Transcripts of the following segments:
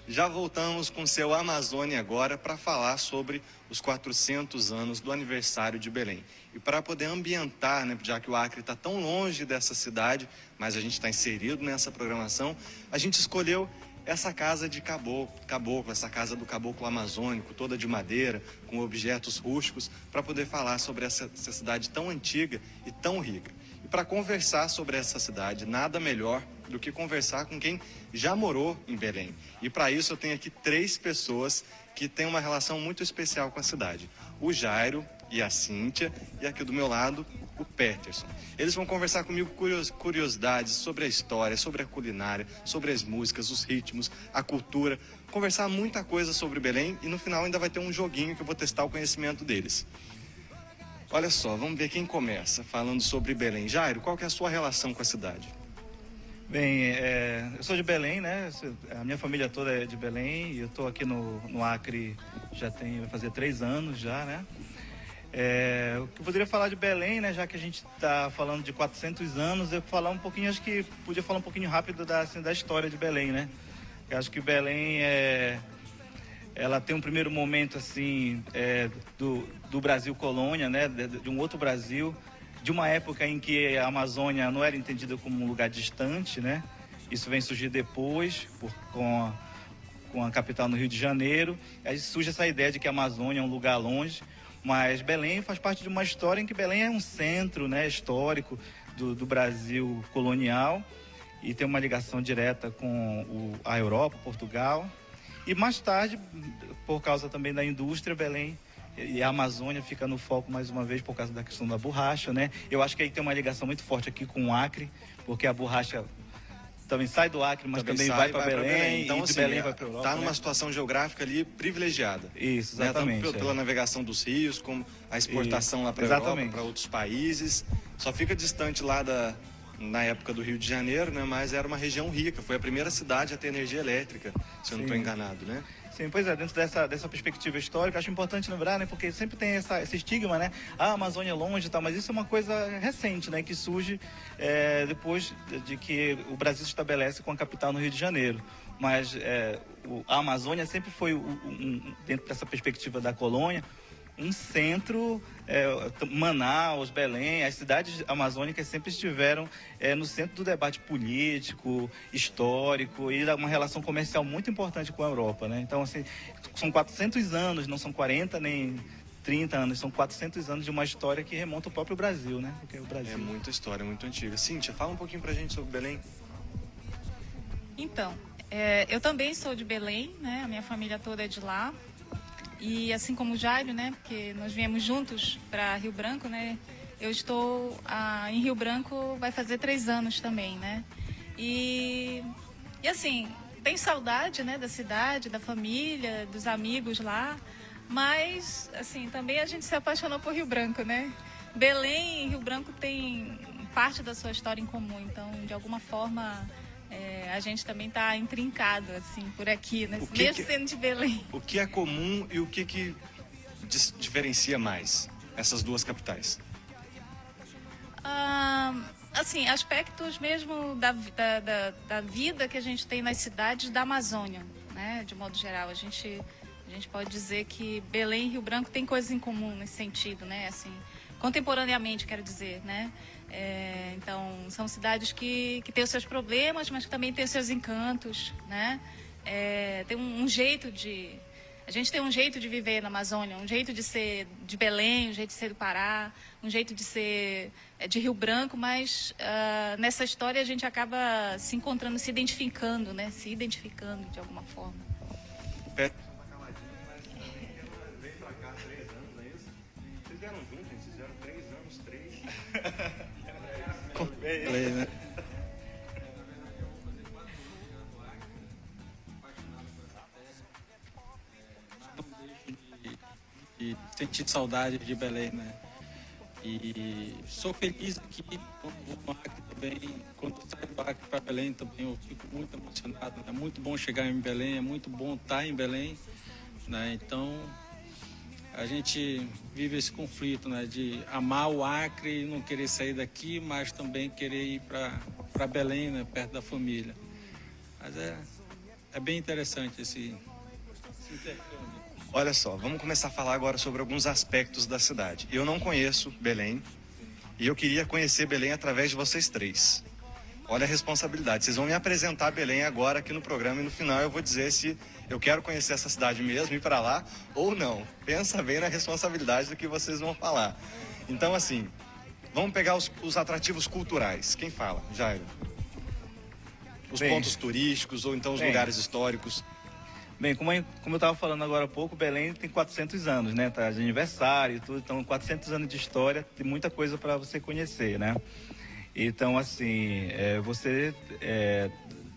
Já voltamos com seu Amazônia agora para falar sobre os 400 anos do aniversário de Belém. E para poder ambientar, né, já que o Acre está tão longe dessa cidade, mas a gente está inserido nessa programação, a gente escolheu essa casa de caboclo, essa casa do caboclo amazônico, toda de madeira, com objetos rústicos, para poder falar sobre essa cidade tão antiga e tão rica. E para conversar sobre essa cidade, nada melhor do que conversar com quem já morou em Belém. E para isso eu tenho aqui 3 pessoas que têm uma relação muito especial com a cidade. O Jairo e a Cíntia, e aqui do meu lado, o Peterson. Eles vão conversar comigo curiosidades sobre a história, sobre a culinária, sobre as músicas, os ritmos, a cultura, conversar muita coisa sobre Belém e no final ainda vai ter um joguinho que eu vou testar o conhecimento deles. Olha só, vamos ver quem começa falando sobre Belém. Jairo, qual que é a sua relação com a cidade? Bem, eu sou de Belém, né? A minha família toda é de Belém e eu estou aqui no Acre vai fazer 3 anos já, né? O que eu poderia falar de Belém, né? Já que a gente está falando de 400 anos, eu falar um pouquinho, acho que podia falar um pouquinho rápido da história de Belém, né? Eu acho que Belém ela tem um primeiro momento assim do Brasil colônia, né? De um outro Brasil, de uma época em que a Amazônia não era entendida como um lugar distante, né? Isso vem surgir depois, com a capital no Rio de Janeiro. Aí surge essa ideia de que a Amazônia é um lugar longe, mas Belém faz parte de uma história em que Belém é um centro, né, histórico do Brasil colonial e tem uma ligação direta com a Europa, Portugal. E mais tarde, por causa também da indústria, Belém e a Amazônia fica no foco mais uma vez por causa da questão da borracha, né? Eu acho que aí tem uma ligação muito forte aqui com o Acre, porque a borracha também sai do Acre, mas também vai para Belém, então, e de assim, Belém vai para a Europa. Está numa situação geográfica ali privilegiada. Isso, exatamente. Né? Tanto pela navegação dos rios, como a exportação lá para a Europa, para outros países. Só fica distante lá na época do Rio de Janeiro, né? Mas era uma região rica, foi a primeira cidade a ter energia elétrica, se eu não estou enganado, né? Sim, pois é, dentro dessa perspectiva histórica, acho importante lembrar, né, porque sempre tem esse estigma, né, a Amazônia é longe e tal, mas isso é uma coisa recente, né, que surge depois de que o Brasil se estabelece com a capital no Rio de Janeiro. Mas a Amazônia sempre foi, dentro dessa perspectiva da colônia, um centro, Manaus, Belém, as cidades amazônicas sempre estiveram no centro do debate político, histórico e uma relação comercial muito importante com a Europa, né? Então, assim, são 400 anos, não são 40 nem 30 anos, são 400 anos de uma história que remonta ao próprio Brasil, né? Porque o Brasil... É muita história, muito antiga. Cíntia, fala um pouquinho pra gente sobre Belém. Então, eu também sou de Belém, né? A minha família toda é de lá. E assim como o Jairo, né, porque nós viemos juntos para Rio Branco, né, eu estou em Rio Branco vai fazer 3 anos também, né, e assim, tenho saudade, né, da cidade, da família, dos amigos lá, mas assim, também a gente se apaixonou por Rio Branco, né, Belém e Rio Branco tem parte da sua história em comum, então de alguma forma... a gente também está intrincado, assim, por aqui, né? Mesmo sendo de Belém. O que é comum e o que diferencia mais essas duas capitais? Assim, aspectos mesmo da vida que a gente tem nas cidades da Amazônia, né? De modo geral, a gente pode dizer que Belém e Rio Branco têm coisas em comum nesse sentido, né? Assim, contemporaneamente, quero dizer, né? Então, são cidades que têm os seus problemas, mas que também têm os seus encantos, né? Tem um jeito de... A gente tem um jeito de viver na Amazônia, um jeito de ser de Belém, um jeito de ser do Pará, um jeito de ser de Rio Branco, mas nessa história a gente acaba se encontrando, se identificando, né? Se identificando de alguma forma. Veio pra cá 3 anos, não é isso? Vocês vieram juntos, vocês vieram 3 anos, 3... Comprei, né? E sentir saudade de Belém, né? E sou feliz aqui quando vou no Acre também. Quando eu saio do Acre para Belém também eu fico muito emocionado. É muito bom chegar em Belém, é muito bom estar em Belém, né? Então a gente vive esse conflito, né, de amar o Acre e não querer sair daqui, mas também querer ir para Belém, né, perto da família. Mas é bem interessante esse intercâmbio. Olha só, vamos começar a falar agora sobre alguns aspectos da cidade. Eu não conheço Belém e eu queria conhecer Belém através de vocês três. Olha a responsabilidade. Vocês vão me apresentar Belém agora aqui no programa e no final eu vou dizer se eu quero conhecer essa cidade mesmo, ir para lá ou não. Pensa bem na responsabilidade do que vocês vão falar. Então, assim, vamos pegar os atrativos culturais. Quem fala? Jairo. Os pontos turísticos ou então os lugares históricos. Bem, como eu estava falando agora há pouco, Belém tem 400 anos, né? Tá de aniversário e tudo, então 400 anos de história, tem muita coisa para você conhecer, né? Então, assim,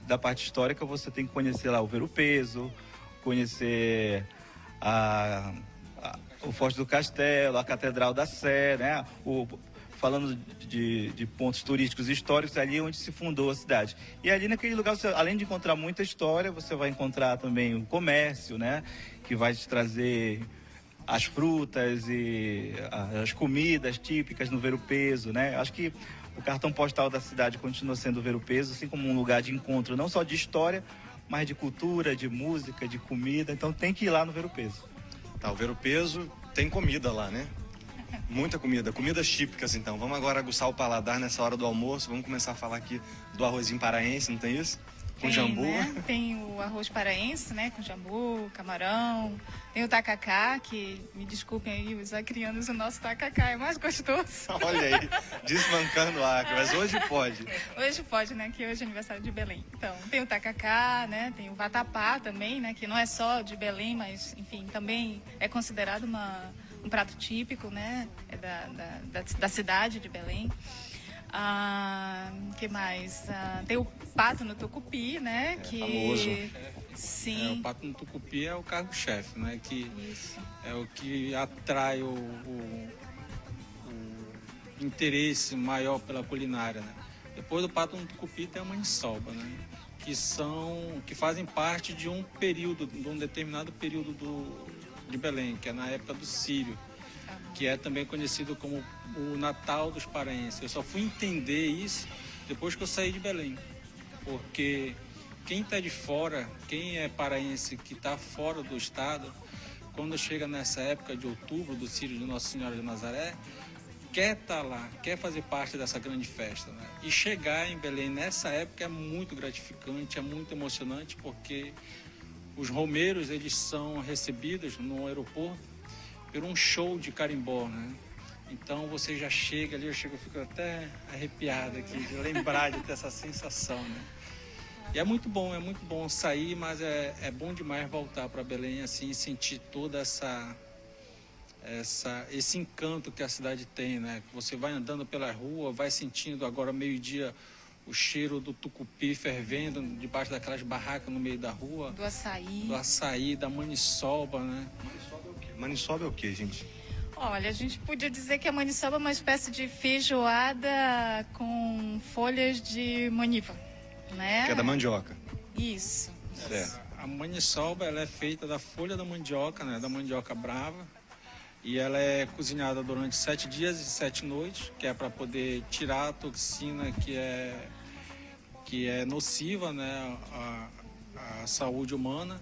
da parte histórica, você tem que conhecer lá o Ver-o-Peso, conhecer o Forte do Castelo, a Catedral da Sé, né? Falando de pontos turísticos históricos, ali onde se fundou a cidade. E ali naquele lugar, você, além de encontrar muita história, você vai encontrar também o comércio, né? Que vai te trazer as frutas e as comidas típicas no Ver-o-Peso, né? Acho que o cartão postal da cidade continua sendo o Ver-o-Peso, assim como um lugar de encontro, não só de história, mas de cultura, de música, de comida. Então tem que ir lá no Ver-o-Peso. Tá, o Ver-o-Peso tem comida lá, né? Muita comida, comidas típicas então. Vamos agora aguçar o paladar nessa hora do almoço. Vamos começar a falar aqui do arrozinho paraense, não tem isso? Com jambu. Né? Tem o arroz paraense, né? Com jambu, camarão. Tem o tacacá, que, me desculpem aí os acrianos, o nosso tacacá é mais gostoso. Olha aí, desmancando o Acre, mas hoje pode. Hoje pode, né? Que hoje é aniversário de Belém. Então, tem o tacacá, né? Tem o vatapá também, né? Que não é só de Belém, mas, enfim, também é considerado um prato típico, né? É da cidade de Belém. Que mais? Tem o pato no tucupi, né? Que famoso. Sim. O pato no tucupi é o cargo-chefe, né? Que Isso. é o que atrai o interesse maior pela culinária, né? Depois do pato no tucupi tem a maniçoba, né? Que fazem parte de um período, de um determinado período de Belém, que é na época do Círio, que é também conhecido como o Natal dos paraenses. Eu só fui entender isso depois que eu saí de Belém, porque quem está de fora, quem é paraense que está fora do estado, quando chega nessa época de outubro do Círio de Nossa Senhora de Nazaré, quer estar lá, quer fazer parte dessa grande festa, né? E chegar em Belém nessa época é muito gratificante, é muito emocionante, porque os romeiros, eles são recebidos no aeroporto por um show de carimbó, né? Então você já chega ali, eu fico até arrepiado aqui de lembrar de ter essa sensação, né? E é muito bom sair, mas é bom demais voltar para Belém assim, sentir toda esse encanto que a cidade tem, né? Você vai andando pela rua, vai sentindo agora meio-dia o cheiro do tucupi fervendo debaixo daquelas barracas no meio da rua. Do açaí, da maniçoba, né? Maniçoba é o que, gente? Olha, a gente podia dizer que a maniçoba é uma espécie de feijoada com folhas de maniva, né? Que é da mandioca. Isso. Certo. A maniçoba, ela é feita da folha da mandioca, né? Da mandioca brava. E ela é cozinhada durante 7 dias e 7 noites, que é para poder tirar a toxina que é nociva, né? A saúde humana.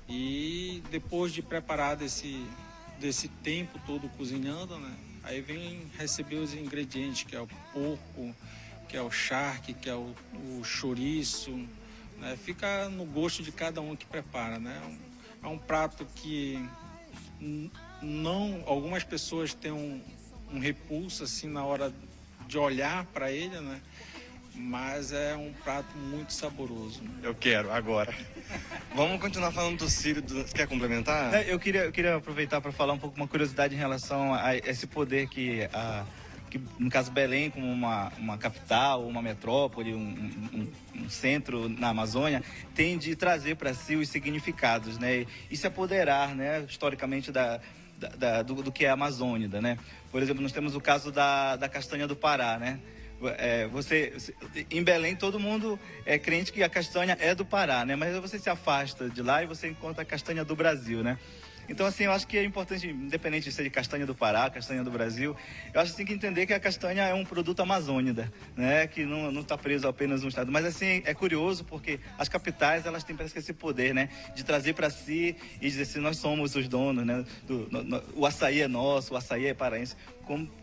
E depois de preparar desse tempo todo cozinhando, né? Aí vem receber os ingredientes, que é o porco, que é o charque, que é o chouriço, né? Fica no gosto de cada um que prepara, né? É um prato que algumas pessoas têm um repulso assim na hora de olhar para ele, né? Mas é um prato muito saboroso. Eu quero, agora. Vamos continuar falando do Círio. Você quer complementar? Eu queria aproveitar para falar um pouco uma curiosidade em relação a esse poder que no caso Belém, como uma capital, uma metrópole, um centro na Amazônia, tem de trazer para si os significados, né? E se apoderar, né, historicamente do que é a Amazônida, né? Por exemplo, nós temos o caso da castanha do Pará, né? Em Belém todo mundo é crente que a castanha é do Pará, né? Mas você se afasta de lá e você encontra a castanha do Brasil, né? Então, assim, eu acho que é importante, independente de ser de castanha do Pará, castanha do Brasil, eu acho que tem que entender que a castanha é um produto amazônida, né? Que não está preso apenas no estado. Mas, assim, é curioso porque as capitais, elas têm, parece que, esse poder, né? De trazer para si e dizer assim, nós somos os donos, né? O açaí é nosso, o açaí é paraense.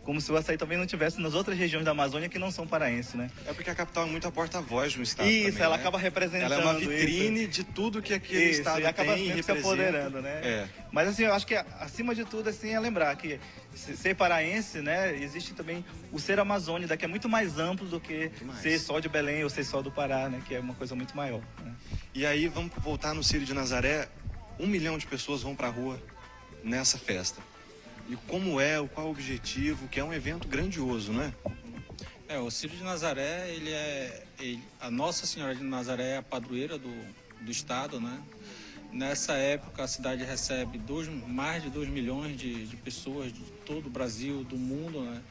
Como se o açaí também não tivesse nas outras regiões da Amazônia que não são paraenses, né? É porque a capital é muito a porta-voz do estado. Isso, também, ela né? acaba representando. Ela é uma vitrine isso. de tudo que aquele Isso, estado e acaba tem e se representa. apoderando, né? É. Mas assim, eu acho que acima de tudo assim é lembrar que ser paraense, né, existe também o ser amazônida, que é muito mais amplo do que ser só de Belém ou ser só do Pará, né, que é uma coisa muito maior, né? E aí vamos voltar no Círio de Nazaré, 1 milhão de pessoas vão para a rua nessa festa. E qual é o objetivo, que é um evento grandioso, né? O Círio de Nazaré, a Nossa Senhora de Nazaré é a padroeira do estado, né? Nessa época a cidade recebe mais de 2 milhões de pessoas de todo o Brasil, do mundo, né?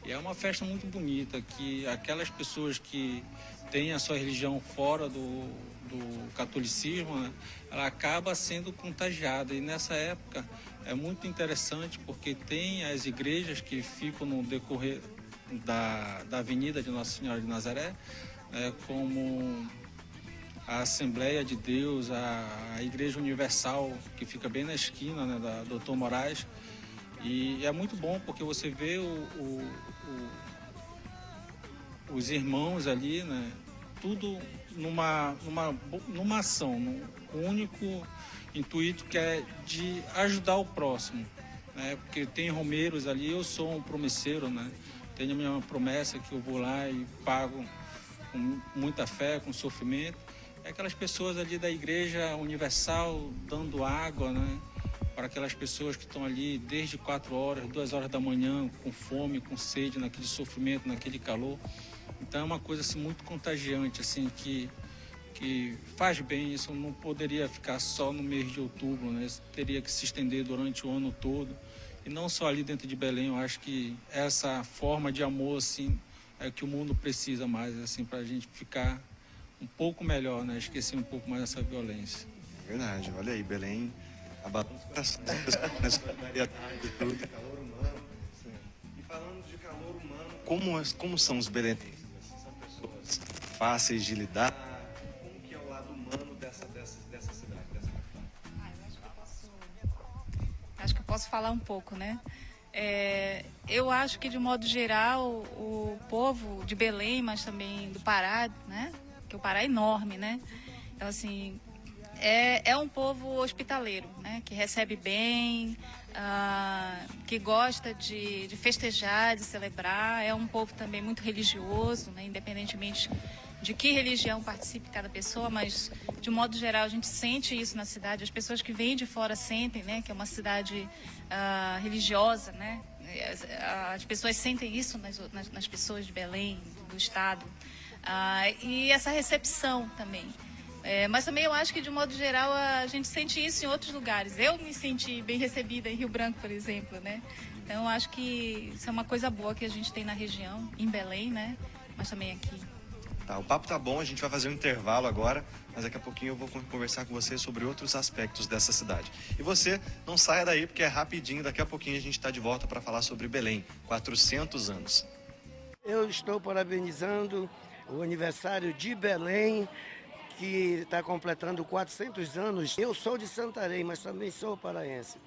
E é uma festa muito bonita, que aquelas pessoas que têm a sua religião fora do catolicismo, né? Ela acaba sendo contagiada. E nessa época é muito interessante porque tem as igrejas que ficam no decorrer da Avenida de Nossa Senhora de Nazaré, como a Assembleia de Deus, a Igreja Universal, que fica bem na esquina, né, da Doutor Moraes. E é muito bom porque você vê os irmãos ali, né, tudo numa ação, num único intuito, que é de ajudar o próximo, né? Porque tem romeiros ali, eu sou um promesseiro, né? Tenho a minha promessa que eu vou lá e pago com muita fé, com sofrimento. É aquelas pessoas ali da Igreja Universal dando água, né? Para aquelas pessoas que estão ali desde 4 horas, 2 horas da manhã, com fome, com sede, naquele sofrimento, naquele calor. Então é uma coisa assim muito contagiante, assim, que faz bem. Isso não poderia ficar só no mês de outubro, né? Isso teria que se estender durante o ano todo. E não só ali dentro de Belém. Eu acho que essa forma de amor, assim, é o que o mundo precisa mais, assim, para a gente ficar um pouco melhor, né? Esquecer um pouco mais dessa violência. Verdade, olha aí, Belém abalando os corações das pessoas, na solidariedade, tudo. Calor humano. Sim. E falando de calor humano, como são os belenenses? São pessoas fáceis de lidar? Como que é o lado humano dessa cidade, dessa capital? Acho que eu posso falar um pouco, né? Eu acho que, de modo geral, o povo de Belém, mas também do Pará, né? Que o Pará é enorme, né? Então, assim, é um povo hospitaleiro, né? Que recebe bem, que gosta de festejar, de celebrar. É um povo também muito religioso, né? Independentemente de que religião participe cada pessoa, mas de modo geral a gente sente isso na cidade. As pessoas que vêm de fora sentem, né, que é uma cidade religiosa, né? As pessoas sentem isso nas pessoas de Belém, do estado, e essa recepção também. Mas também eu acho que, de modo geral, a gente sente isso em outros lugares. Eu me senti bem recebida em Rio Branco, por exemplo, né? Então eu acho que isso é uma coisa boa que a gente tem na região, em Belém, né? Mas também aqui. Tá, o papo tá bom, a gente vai fazer um intervalo agora, mas daqui a pouquinho eu vou conversar com você sobre outros aspectos dessa cidade. E você não saia daí, porque é rapidinho, daqui a pouquinho a gente está de volta para falar sobre Belém, 400 anos. Eu estou parabenizando o aniversário de Belém, que está completando 400 anos. Eu sou de Santarém, mas também sou paraense.